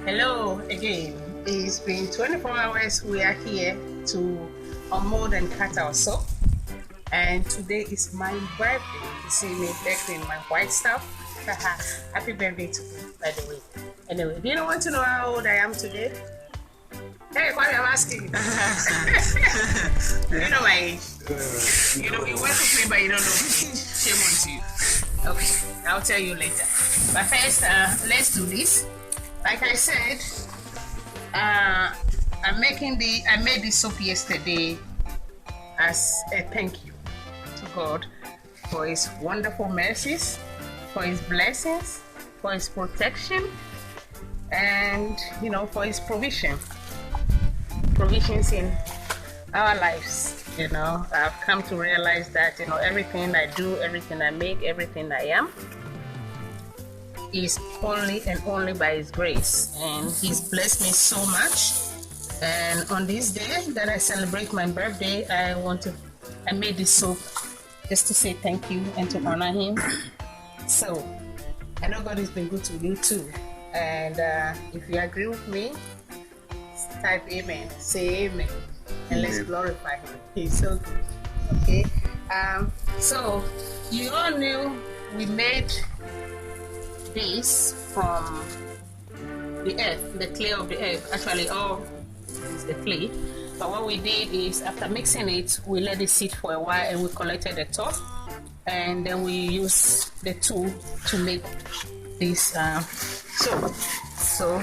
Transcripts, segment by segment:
Hello again. It's been 24 hours. We are here to unmold and cut our soap. And today is my birthday. You see me decked in my white stuff. Happy birthday to me, by the way. Anyway, do you want to know how old I am today? Hey, why I'm asking? You know my age. You know, you work with me, but you don't know me. Shame on you. Okay, I'll tell you later. But first, let's do this. Like I said, I made this soap yesterday as a thank you to God for His wonderful mercies, for His blessings, for His protection, and for His provisions in our lives. I've come to realize that everything I do, everything I make, everything I am is only and only by His grace, and He's blessed me so much. And on this day that I celebrate my birthday, I made this soap just to say thank you and to honor Him. So I know God has been good to you too, and if you agree with me, type amen, say amen, and let's glorify Him. He's so good. Okay, so you all knew we made this from the earth, the clay of the earth. Actually, all is the clay. But what we did is, after mixing it, we let it sit for a while, and we collected the top, and then we used the tool to make this soap. So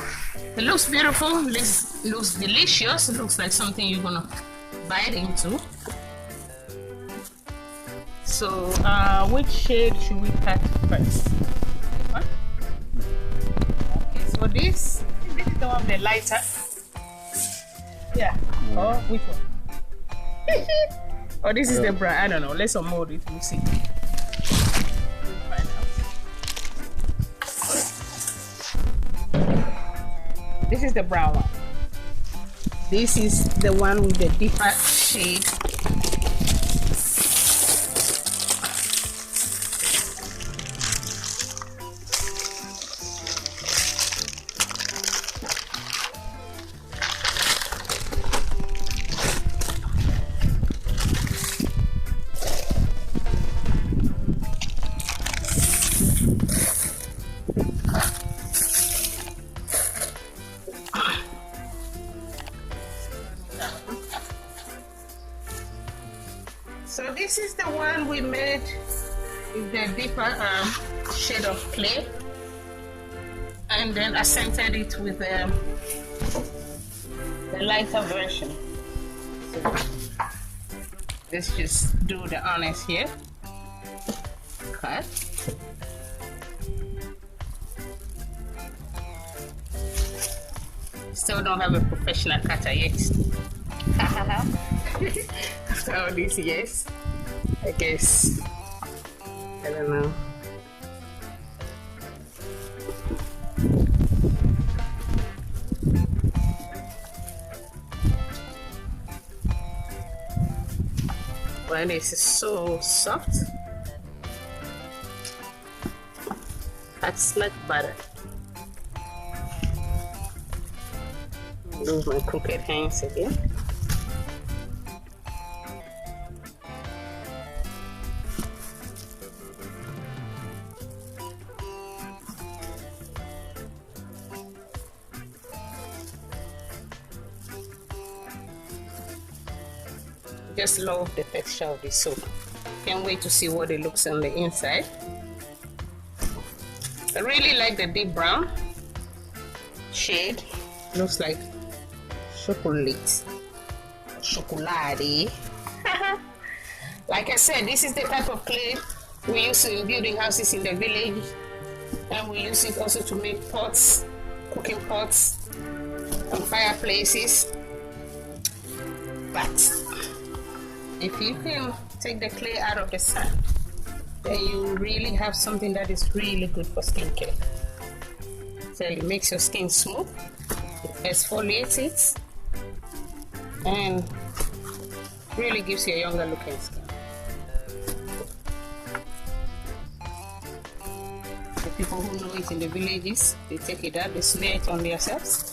it looks beautiful, looks delicious. It looks like something you're gonna bite into. So which shade should we cut first? So this is the one with the lighter. Yeah. Or which one? Or this is the brown. I don't know. Let's unmold it. We'll see. We'll find out. This is the brown one. This is the one with the deeper shade. So this is the one we made with the deeper shade of clay, and then accented it with the lighter version. So let's just do the honors here. Cut. Still don't have a professional cutter yet. After all these years, I guess. I don't know. Well, this is so soft. Cuts like butter. Lose my crooked hands again. Just love the texture of this soap. Can't wait to see what it looks on the inside. I really like the deep brown shade. Looks like chocolate. Like I said, this is the type of clay we use in building houses in the village, and we use it also to make pots, cooking pots, and fireplaces. But if you can take the clay out of the sand, then you really have something that is really good for skincare. So it makes your skin smooth, it exfoliates it, and really gives you a younger looking skin. people who know it in the villages, they take it out, they smear it on themselves.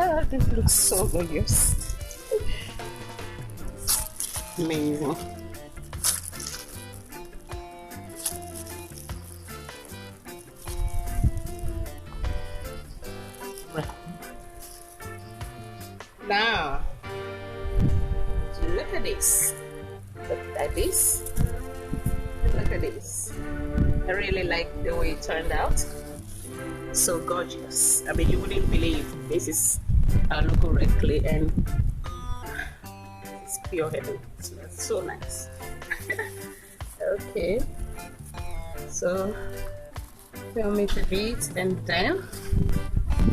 Ah, this looks so gorgeous. Amazing. Now, look at this. Look at this. Look at this. I really like the way it turned out. So gorgeous. I mean, you wouldn't believe this is our local red clay, and it's pure heaven. It smells so nice. Okay, so film it a bit, and then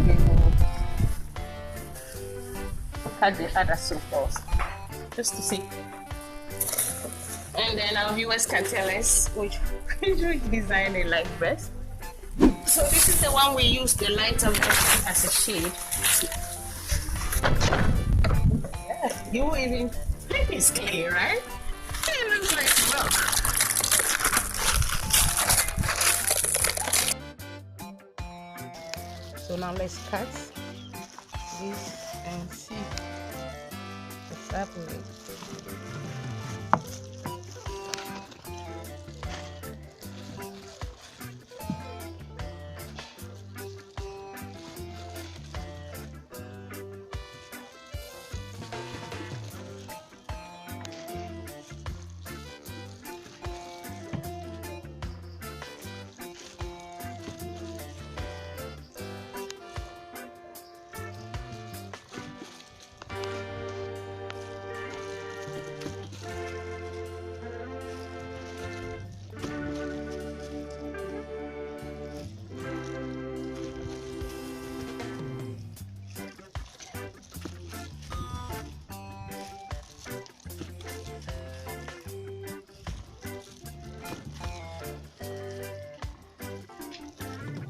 we will cut the other soap first, just to see. And then our viewers can tell us which design they like best. So this is the one we use the lighter version as a shade. Yeah, you even flip is clear, right? It looks like rock. So now let's cut this and see the fabric.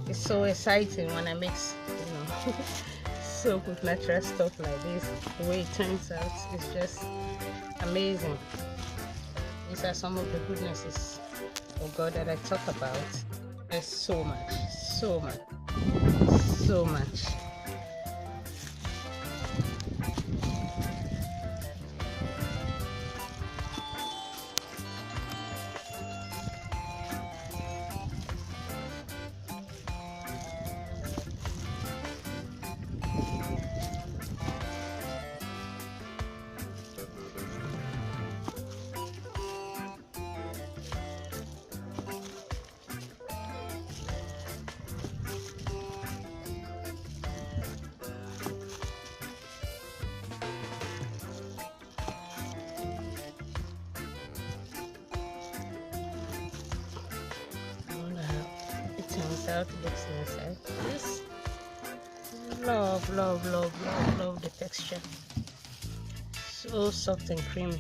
It's so exciting when I mix, soap with natural stuff like this. The way it turns out is just amazing. These are some of the goodnesses of God that I talk about. There's so much, so much, so much. Out looks inside this. Love the texture. So soft and creamy.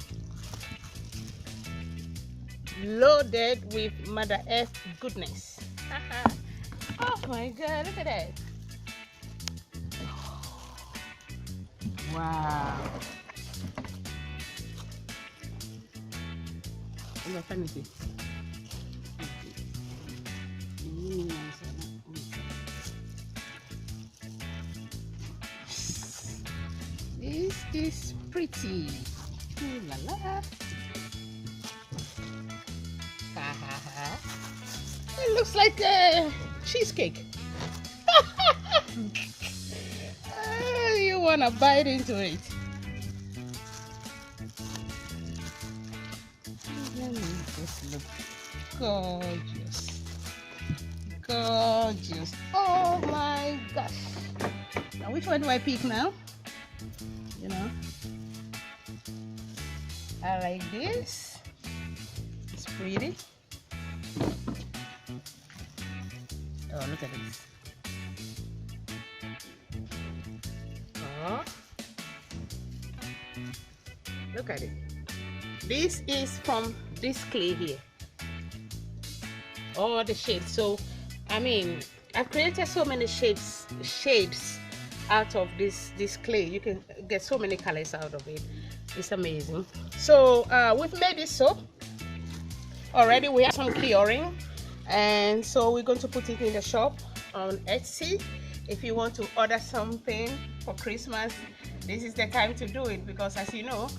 Loaded with Mother Earth goodness. Oh my God, look at that. Wow. This is pretty. Ooh la la. Ha ha ha. It looks like a cheesecake. You wanna bite into it? This looks gorgeous. Gorgeous. Oh my gosh. Now which one do I pick now? I like this. Read it. Oh, look at this. Oh, look at it. This is from this clay here. All the shapes. So, I mean, I've created so many shapes out of this clay. You can get so many colors out of it. It's amazing. So we've made this soap already. We have some curing, and so we're going to put it in the shop on Etsy. If you want to order something for Christmas, this is the time to do it, because as you know,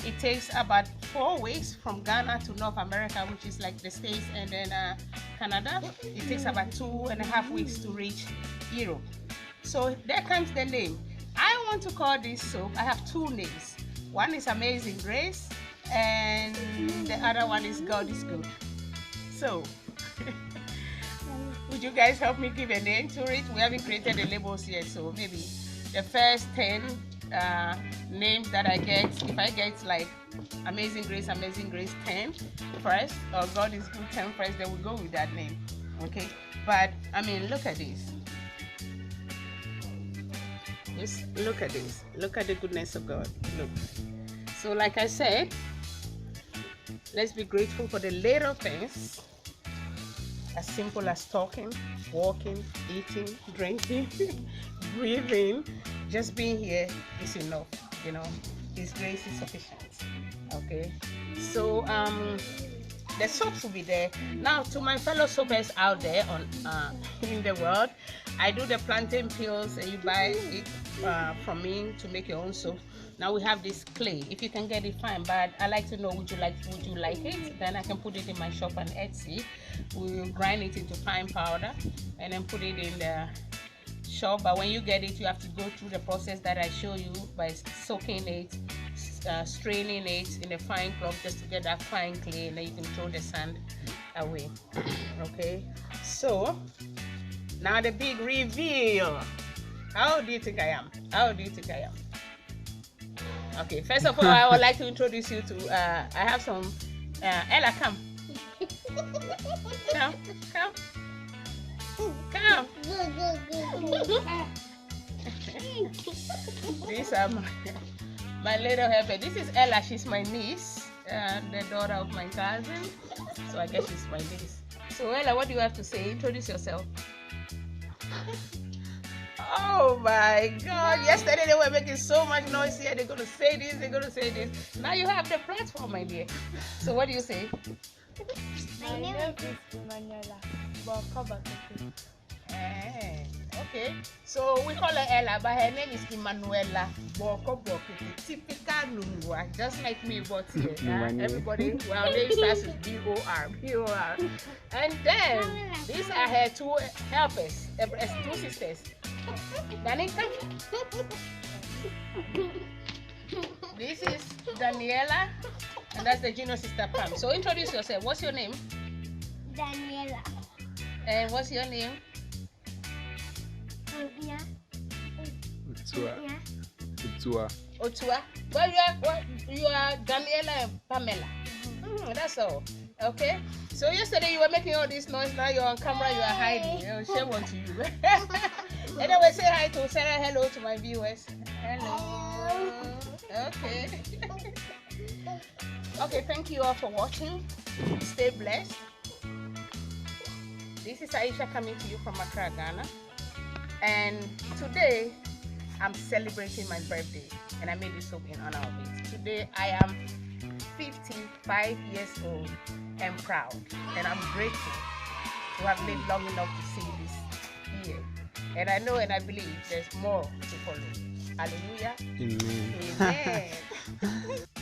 it takes about 4 weeks from Ghana to North America, which is like the States, and then Canada. It takes about 2.5 weeks to reach Europe. So there comes the name. I want to call this soap, I have 2 names. One is Amazing Grace, and the other one is God is Good. So would you guys help me give a name to it? We haven't created the labels yet, so maybe the first 10 names that I get, if I get like Amazing Grace 10 first, or God is Good 10 first, then we'll go with that name. Okay, but I mean, look at this. Just look at this. Look at the goodness of God. Look. So like I said, let's be grateful for the little things, as simple as talking, walking, eating, drinking, breathing. Just being here is enough, you know. His grace is sufficient. Okay, so the soaps will be there. Now, to my fellow soapers out there on in the world, I do the plantain peels, and you buy it from me to make your own soap. Now we have this clay. If you can get it, fine, but I like to know, would you like it? Then I can put it in my shop on Etsy. We'll grind it into fine powder and then put it in the shop. But when you get it, you have to go through the process that I show you by soaking it, straining it in a fine cloth just to get that fine clay, and then you can throw the sand away. Okay, so now the big reveal. How do you think I am? Okay, first of all, I would like to introduce you to I have some Ella, come. Come. These are my little helper. This is Ella. She's my niece, the daughter of my cousin. So I guess she's my niece. So Ella, what do you have to say? Introduce yourself. Oh my God! Yesterday they were making so much noise here. They're gonna say this. They're gonna say this. Now you have the platform, my dear. So what do you say? My name is Emanuela. Okay. So we call her Ella, but her name is Emanuela. Typical Lungwa, just like me, but here. Everybody, well, name starts with B-O-R. And then these are her 2 helpers, 2 sisters. Danica. This is Daniela, and that's the junior sister Pam. So introduce yourself. What's your name? Daniela. And what's your name? Otua. Well, you are Daniela and Pamela. That's all. Okay. So yesterday you were making all this noise. Now you're on camera. You are hiding. Shame on to you. Anyway, say hi to Sarah. Hello to my viewers. Hello. Okay. Okay. Thank you all for watching. Stay blessed. This is Ayesha coming to you from Accra, Ghana. And today I'm celebrating my birthday, and I made this soap in honor of it. Today I am 55 years old and proud, and I'm grateful to have lived long enough to see this year. And I know and I believe there's more to follow. Hallelujah. Amen. Amen.